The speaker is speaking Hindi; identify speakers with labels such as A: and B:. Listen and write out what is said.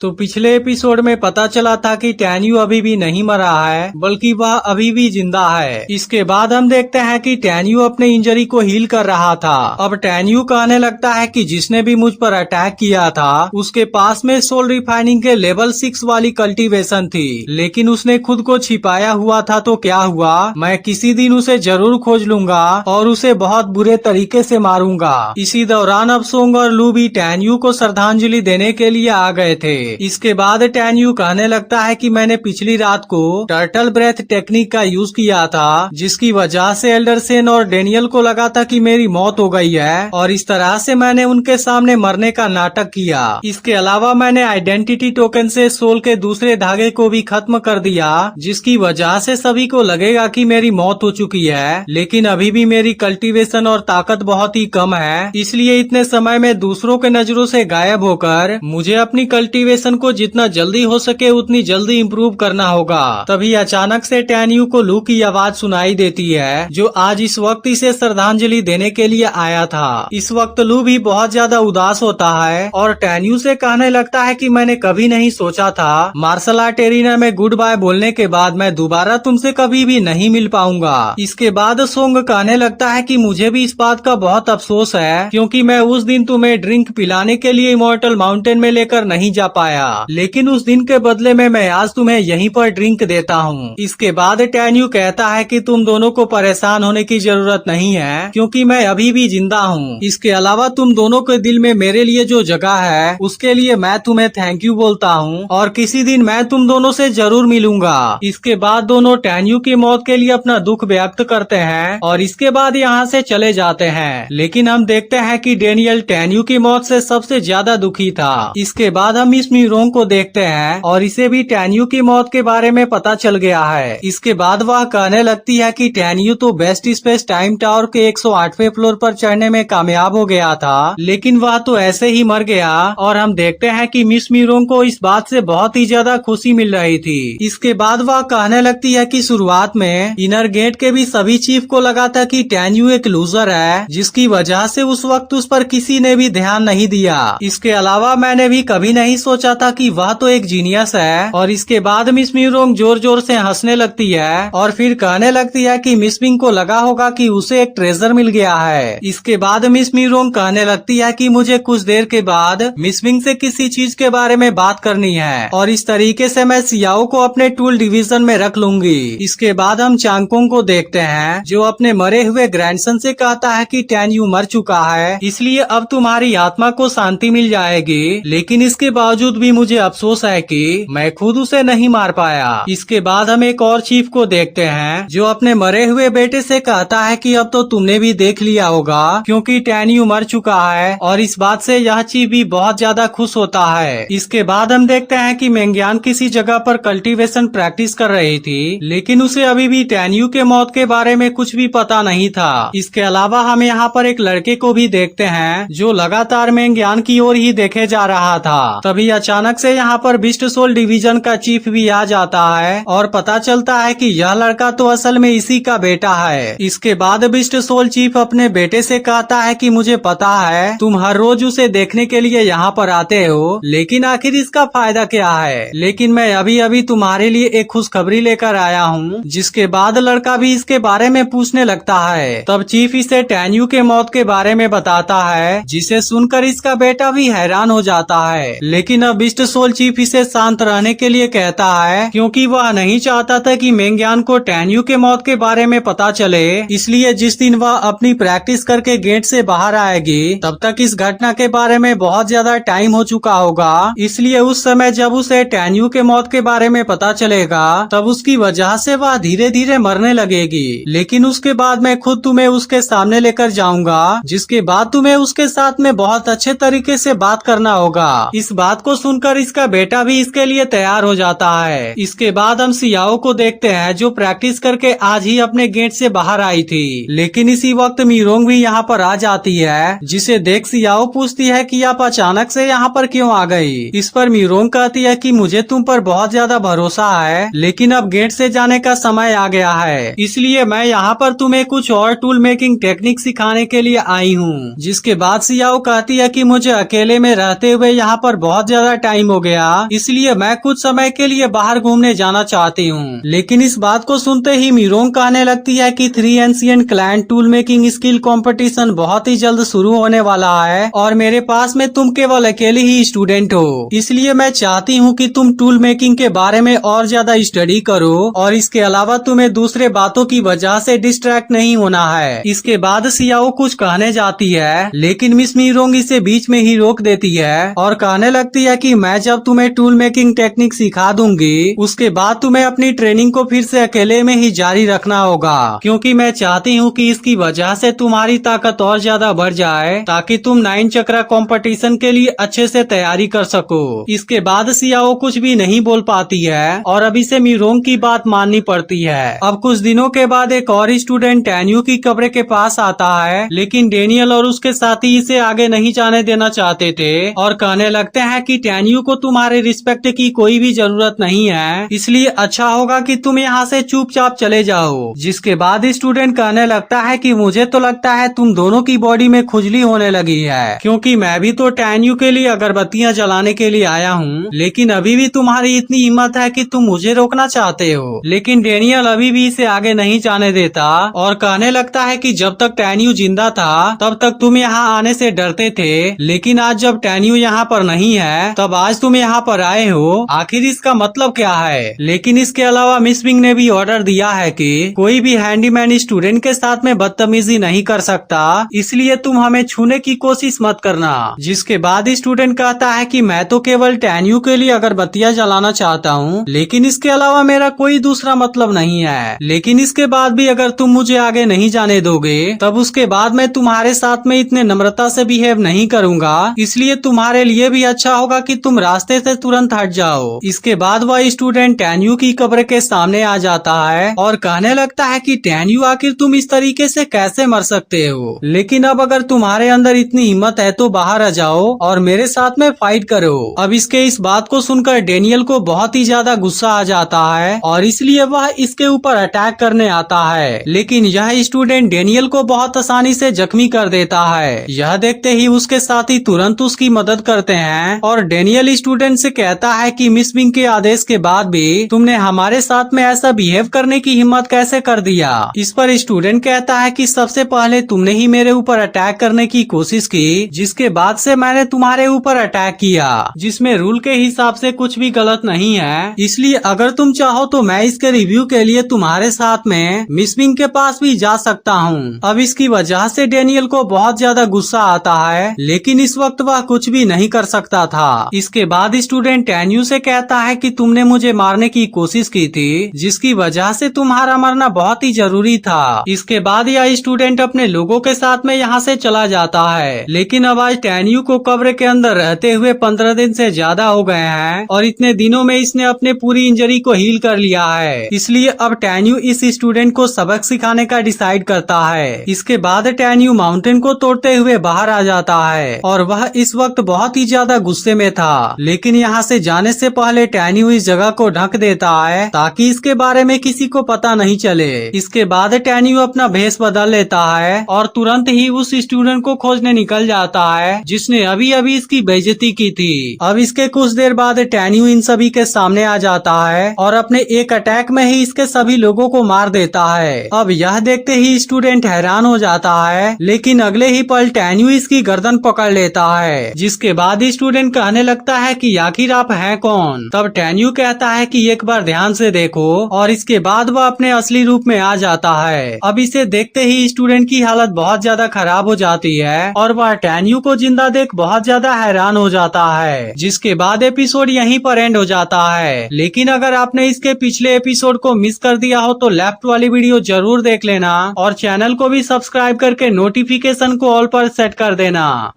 A: तो पिछले एपिसोड में पता चला था कि टैन्यू अभी भी नहीं मरा है, बल्कि वह अभी भी जिंदा है। इसके बाद हम देखते हैं कि टैन्यू अपने इंजरी को हील कर रहा था। अब टैन्यू कहने लगता है कि जिसने भी मुझ पर अटैक किया था उसके पास में सोल रिफाइनिंग के लेवल 6 वाली कल्टीवेशन थी, लेकिन उसने खुद को छिपाया हुआ था। तो क्या हुआ, मैं किसी दिन उसे जरूर खोज लूंगा और उसे बहुत बुरे तरीके से मारूंगा। इसी दौरान अब सोंग और लू भी टैन्यू को श्रद्धांजलि देने के लिए आ गए थे। इसके बाद टैन्यू कहने लगता है कि मैंने पिछली रात को टर्टल ब्रेथ टेक्निक का यूज किया था, जिसकी वजह से एल्डरसेन और डेनियल को लगा था कि मेरी मौत हो गई है, और इस तरह से मैंने उनके सामने मरने का नाटक किया। इसके अलावा मैंने आइडेंटिटी टोकन से सोल के दूसरे धागे को भी खत्म कर दिया, जिसकी वजह से सभी को लगेगा कि मेरी मौत हो चुकी है, लेकिन अभी भी मेरी कल्टीवेशन और ताकत बहुत ही कम है। इसलिए इतने समय में दूसरों के नजरों से गायब होकर मुझे अपनी कल्टीवेशन को जितना जल्दी हो सके उतनी जल्दी इम्प्रूव करना होगा। तभी अचानक से टैन्यू को लू की आवाज सुनाई देती है, जो आज इस वक्त इसे श्रद्धांजलि देने के लिए आया था। इस वक्त लू भी बहुत ज्यादा उदास होता है और टैन्यू से कहने लगता है कि मैंने कभी नहीं सोचा था मार्शल आर्ट एरिना में गुड बाय बोलने के बाद मैं दोबारा तुमसे कभी भी नहीं मिल पाऊंगा। इसके बाद सोंग कहने लगता है कि मुझे भी इस बात का बहुत अफसोस है, क्योंकि मैं उस दिन तुम्हें ड्रिंक पिलाने के लिए इमॉर्टल माउंटेन में लेकर नहीं जा पाया, लेकिन उस दिन के बदले में मैं आज तुम्हें यहीं पर ड्रिंक देता हूँ। इसके बाद टैन्यू कहता है कि तुम दोनों को परेशान होने की जरूरत नहीं है, क्योंकि मैं अभी भी जिंदा हूँ। इसके अलावा तुम दोनों के दिल में मेरे लिए जो जगह है उसके लिए मैं तुम्हें थैंक यू बोलता हूँ, और किसी दिन मैं तुम दोनों से जरूर मिलूंगा। इसके बाद दोनों टैन्यू की मौत के लिए अपना दुख व्यक्त करते हैं और इसके बाद यहाँ से चले जाते हैं। लेकिन हम देखते हैं कि डेनियल टैन्यू की मौत से सबसे ज्यादा दुखी था। इसके बाद हम मिस मीरोंग को देखते हैं और इसे भी टैन्यू की मौत के बारे में पता चल गया है। इसके बाद वह कहने लगती है कि टैन्यू तो बेस्ट स्पेस टाइम टावर के 108वें फ्लोर पर चढ़ने में कामयाब हो गया था, लेकिन वह तो ऐसे ही मर गया। और हम देखते हैं कि मिस मीरोंग को इस बात से बहुत ही ज्यादा खुशी मिल रही थी। इसके बाद वह कहने लगती है कि शुरुआत में इनर गेट के भी सभी चीफ को लगा था कि टैन्यू एक लूजर है, जिसकी वजह से उस वक्त उस पर किसी ने भी ध्यान नहीं दिया। इसके अलावा मैंने भी कभी नहीं सोचा था कि वह तो एक जीनियस है। और इसके बाद मिस मीरोंग जोर जोर से हंसने लगती है और फिर कहने लगती है कि मिस मिंग को लगा होगा कि उसे एक ट्रेजर मिल गया है। इसके बाद मिस मीरोंग कहने लगती है कि मुझे कुछ देर के बाद मिस मिंग से किसी चीज के बारे में बात करनी है, और इस तरीके से मैं सियाओ को अपने टूल डिवीजन में रख लूंगी। इसके बाद हम चांगकोंग को देखते हैं, जो अपने मरे हुए ग्रैंडसन से कहता है कि टैन्यू मर चुका है, इसलिए अब तुम्हारी आत्मा को शांति मिल जाएगी, लेकिन इसके बावजूद भी मुझे अफसोस है कि मैं खुद उसे नहीं मार पाया। इसके बाद हम एक और चीफ को देखते हैं, जो अपने मरे हुए बेटे से कहता है कि अब तो तुमने भी देख लिया होगा, क्योंकि टैन्यू मर चुका है, और इस बात से यह चीफ भी बहुत ज्यादा खुश होता है। इसके बाद हम देखते हैं कि मेंग्यान किसी जगह पर कल्टीवेशन प्रैक्टिस कर रही थी, लेकिन उसे अभी भी टैन्यू के मौत के बारे में कुछ भी पता नहीं था। इसके अलावा हम यहाँ पर एक लड़के को भी देखते हैं, जो लगातार मेंग्यान की ओर ही देखे जा रहा था। तभी अचानक से यहाँ पर बिस्ट सोल डिवीजन का चीफ भी आ जाता है और पता चलता है कि यह लड़का तो असल में इसी का बेटा है। इसके बाद बिस्ट सोल चीफ अपने बेटे से कहता है कि मुझे पता है तुम हर रोज उसे देखने के लिए यहाँ पर आते हो, लेकिन आखिर इसका फायदा क्या है। लेकिन मैं अभी अभी तुम्हारे लिए एक खुशखबरी लेकर आया हूँ। जिसके बाद लड़का भी इसके बारे में पूछने लगता है। तब चीफ इसे टैन्यू के मौत के बारे में बताता है, जिसे सुनकर इसका बेटा भी हैरान हो जाता है। लेकिन अब बिस्ट सोल चीफ इसे शांत रहने के लिए कहता है, क्योंकि वह नहीं चाहता था कि मेंग्यान को टैन्यू के मौत के बारे में पता चले। इसलिए जिस दिन वह अपनी प्रैक्टिस करके गेट से बाहर आएगी, तब तक इस घटना के बारे में बहुत ज्यादा टाइम हो चुका होगा। इसलिए उस समय जब उसे टैन्यू के मौत के बारे में पता चलेगा, तब उसकी वजह से वह धीरे धीरे मरने लगेगी। लेकिन उसके बाद मैं खुद तुम्हें उसके सामने लेकर जाऊंगा, जिसके बाद तुम्हें उसके साथ में बहुत अच्छे तरीके से बात करना होगा। इस बात को सुनकर इसका बेटा भी इसके लिए तैयार हो जाता है। इसके बाद हम सियाओ को देखते हैं, जो प्रैक्टिस करके आज ही अपने गेट से बाहर आई थी। लेकिन इसी वक्त मीरोंग भी यहाँ पर आ जाती है, जिसे देख सियाओ पूछती है कि आप अचानक से यहाँ पर क्यों आ गई। इस पर मीरोंग कहती है कि मुझे तुम पर बहुत ज्यादा भरोसा है, लेकिन अब गेट से जाने का समय आ गया है, इसलिए मैं यहाँ पर तुम्हें कुछ और टूल मेकिंग टेक्निक सिखाने के लिए आई हूँ। जिसके बाद सियाओ कहती है कि मुझे अकेले में रहते हुए यहाँ पर बहुत ज्यादा ज्यादा टाइम हो गया, इसलिए मैं कुछ समय के लिए बाहर घूमने जाना चाहती हूँ। लेकिन इस बात को सुनते ही मीरोंग कहने लगती है कि 3 एंशिएंट क्लैंड टूल मेकिंग स्किल कंपटीशन बहुत ही जल्द शुरू होने वाला है और मेरे पास में तुम केवल अकेले ही स्टूडेंट हो, इसलिए मैं चाहती हूँ कि तुम टूल मेकिंग के बारे में और ज्यादा स्टडी करो और इसके अलावा तुम्हें दूसरे बातों की वजह से डिस्ट्रैक्ट नहीं होना है। इसके बाद सियाओ कुछ कहने जाती है, लेकिन मिस मीरोंग इसे बीच में ही रोक देती है और कहने लगती है कि मैं जब तुम्हें टूल मेकिंग टेक्निक सिखा दूंगी, उसके बाद तुम्हें अपनी ट्रेनिंग को फिर से अकेले में ही जारी रखना होगा, क्योंकि मैं चाहती हूँ कि इसकी वजह से तुम्हारी ताकत और ज्यादा बढ़ जाए ताकि तुम 9 चक्रा कंपटीशन के लिए अच्छे से तैयारी कर सको। इसके बाद सियाओ कुछ भी नहीं बोल पाती है और अभी से मीरोंग की बात माननी पड़ती है। अब कुछ दिनों के बाद एक और स्टूडेंट टैन्यू की कमरे के पास आता है, लेकिन डेनियल और उसके साथी इसे आगे नहीं जाने देना चाहते थे और कहने लगते हैं कि टैन्यू को तुम्हारे रिस्पेक्ट की कोई भी जरूरत नहीं है, इसलिए अच्छा होगा कि तुम यहाँ से चुपचाप चले जाओ। जिसके बाद स्टूडेंट कहने लगता है कि मुझे तो लगता है तुम दोनों की बॉडी में खुजली होने लगी है, क्योंकि मैं भी तो टैन्यू के लिए अगरबत्तियां जलाने के लिए आया हूँ, लेकिन अभी भी तुम्हारी इतनी हिम्मत है कि तुम मुझे रोकना चाहते हो। लेकिन डेनियल अभी भी इसे आगे नहीं जाने देता और कहने लगता है कि जब तक टैन्यू जिंदा था तब तक तुम यहाँ आने से डरते थे, लेकिन आज जब टैन्यू यहाँ पर नहीं है तब आज तुम यहाँ पर आए हो, आखिर इसका मतलब क्या है। लेकिन इसके अलावा मिस विंग ने भी ऑर्डर दिया है कि कोई भी हैंडीमैन स्टूडेंट के साथ में बदतमीजी नहीं कर सकता, इसलिए तुम हमें छूने की कोशिश मत करना। जिसके बाद स्टूडेंट कहता है कि मैं तो केवल टैन्यू के लिए अगरबत्तियां जलाना चाहता हूँ, लेकिन इसके अलावा मेरा कोई दूसरा मतलब नहीं है। लेकिन इसके बाद भी अगर तुम मुझे आगे नहीं जाने दोगे तब उसके बाद मैं तुम्हारे साथ में इतने नम्रता से बिहेव नहीं करूँगा, इसलिए तुम्हारे लिए भी अच्छा होगा कि तुम रास्ते से तुरंत हट जाओ। इसके बाद वह स्टूडेंट टैन्यू की कब्र के सामने आ जाता है और कहने लगता है कि टैन्यू आखिर तुम इस तरीके से कैसे मर सकते हो, लेकिन अब अगर तुम्हारे अंदर इतनी हिम्मत है तो बाहर आ जाओ और मेरे साथ में फाइट करो। अब इसके इस बात को सुनकर डेनियल को बहुत ही ज्यादा गुस्सा आ जाता है और इसलिए वह इसके ऊपर अटैक करने आता है, लेकिन यह स्टूडेंट डेनियल को बहुत आसानी से जख्मी कर देता है। यह देखते ही उसके साथी तुरंत उसकी मदद करते हैं और डेनियल स्टूडेंट से कहता है कि मिस विंग के आदेश के बाद भी तुमने हमारे साथ में ऐसा बिहेव करने की हिम्मत कैसे कर दिया। इस पर स्टूडेंट कहता है कि सबसे पहले तुमने ही मेरे ऊपर अटैक करने की कोशिश की, जिसके बाद से मैंने तुम्हारे ऊपर अटैक किया, जिसमें रूल के हिसाब से कुछ भी गलत नहीं है। इसलिए अगर तुम चाहो तो मैं इसके रिव्यू के लिए तुम्हारे साथ में मिस विंग के पास भी जा सकता हूँ। अब इसकी वजह से डेनियल को बहुत ज्यादा गुस्सा आता है, लेकिन इस वक्त वह कुछ भी नहीं कर सकता था। इसके बाद स्टूडेंट टैन्यू से कहता है कि तुमने मुझे मारने की कोशिश की थी, जिसकी वजह से तुम्हारा मरना बहुत ही जरूरी था। इसके बाद यह स्टूडेंट अपने लोगों के साथ में यहाँ से चला जाता है, लेकिन अब आज टैन्यू को कब्र के अंदर रहते हुए 15 दिन से ज्यादा हो गए हैं और इतने दिनों में इसने अपने पूरी इंजरी को हील कर लिया है। इसलिए अब टैन्यू इस स्टूडेंट को सबक सिखाने का डिसाइड करता है। इसके बाद टैन्यू माउंटेन को तोड़ते हुए बाहर आ जाता है और वह इस वक्त बहुत ही ज्यादा गुस्से में था, लेकिन यहाँ से जाने से पहले टैन्यू इस जगह को ढक देता है ताकि इसके बारे में किसी को पता नहीं चले। इसके बाद टैन्यू अपना भेष बदल लेता है और तुरंत ही उस स्टूडेंट को खोजने निकल जाता है जिसने अभी अभी इसकी बेइज्जती की थी। अब इसके कुछ देर बाद टैन्यू इन सभी के सामने आ जाता है और अपने एक अटैक में ही इसके सभी लोगों को मार देता है। अब यह देखते ही स्टूडेंट हैरान हो जाता है, लेकिन अगले ही पल टैन्यू इसकी गर्दन पकड़ लेता है, जिसके बाद स्टूडेंट कहने लगता है कि आखिर आप हैं कौन। तब टैन्यू कहता है कि एक बार ध्यान से देखो और इसके बाद वह अपने असली रूप में आ जाता है। अब इसे देखते ही स्टूडेंट की हालत बहुत ज्यादा खराब हो जाती है और वह टैन्यू को जिंदा देख बहुत ज्यादा हैरान हो जाता है। जिसके बाद एपिसोड यहीं पर एंड हो जाता है। लेकिन अगर आपने इसके पिछले एपिसोड को मिस कर दिया हो तो लेफ्ट वाली वीडियो जरूर देख लेना और चैनल को भी सब्सक्राइब करके नोटिफिकेशन को ऑल पर सेट कर देना।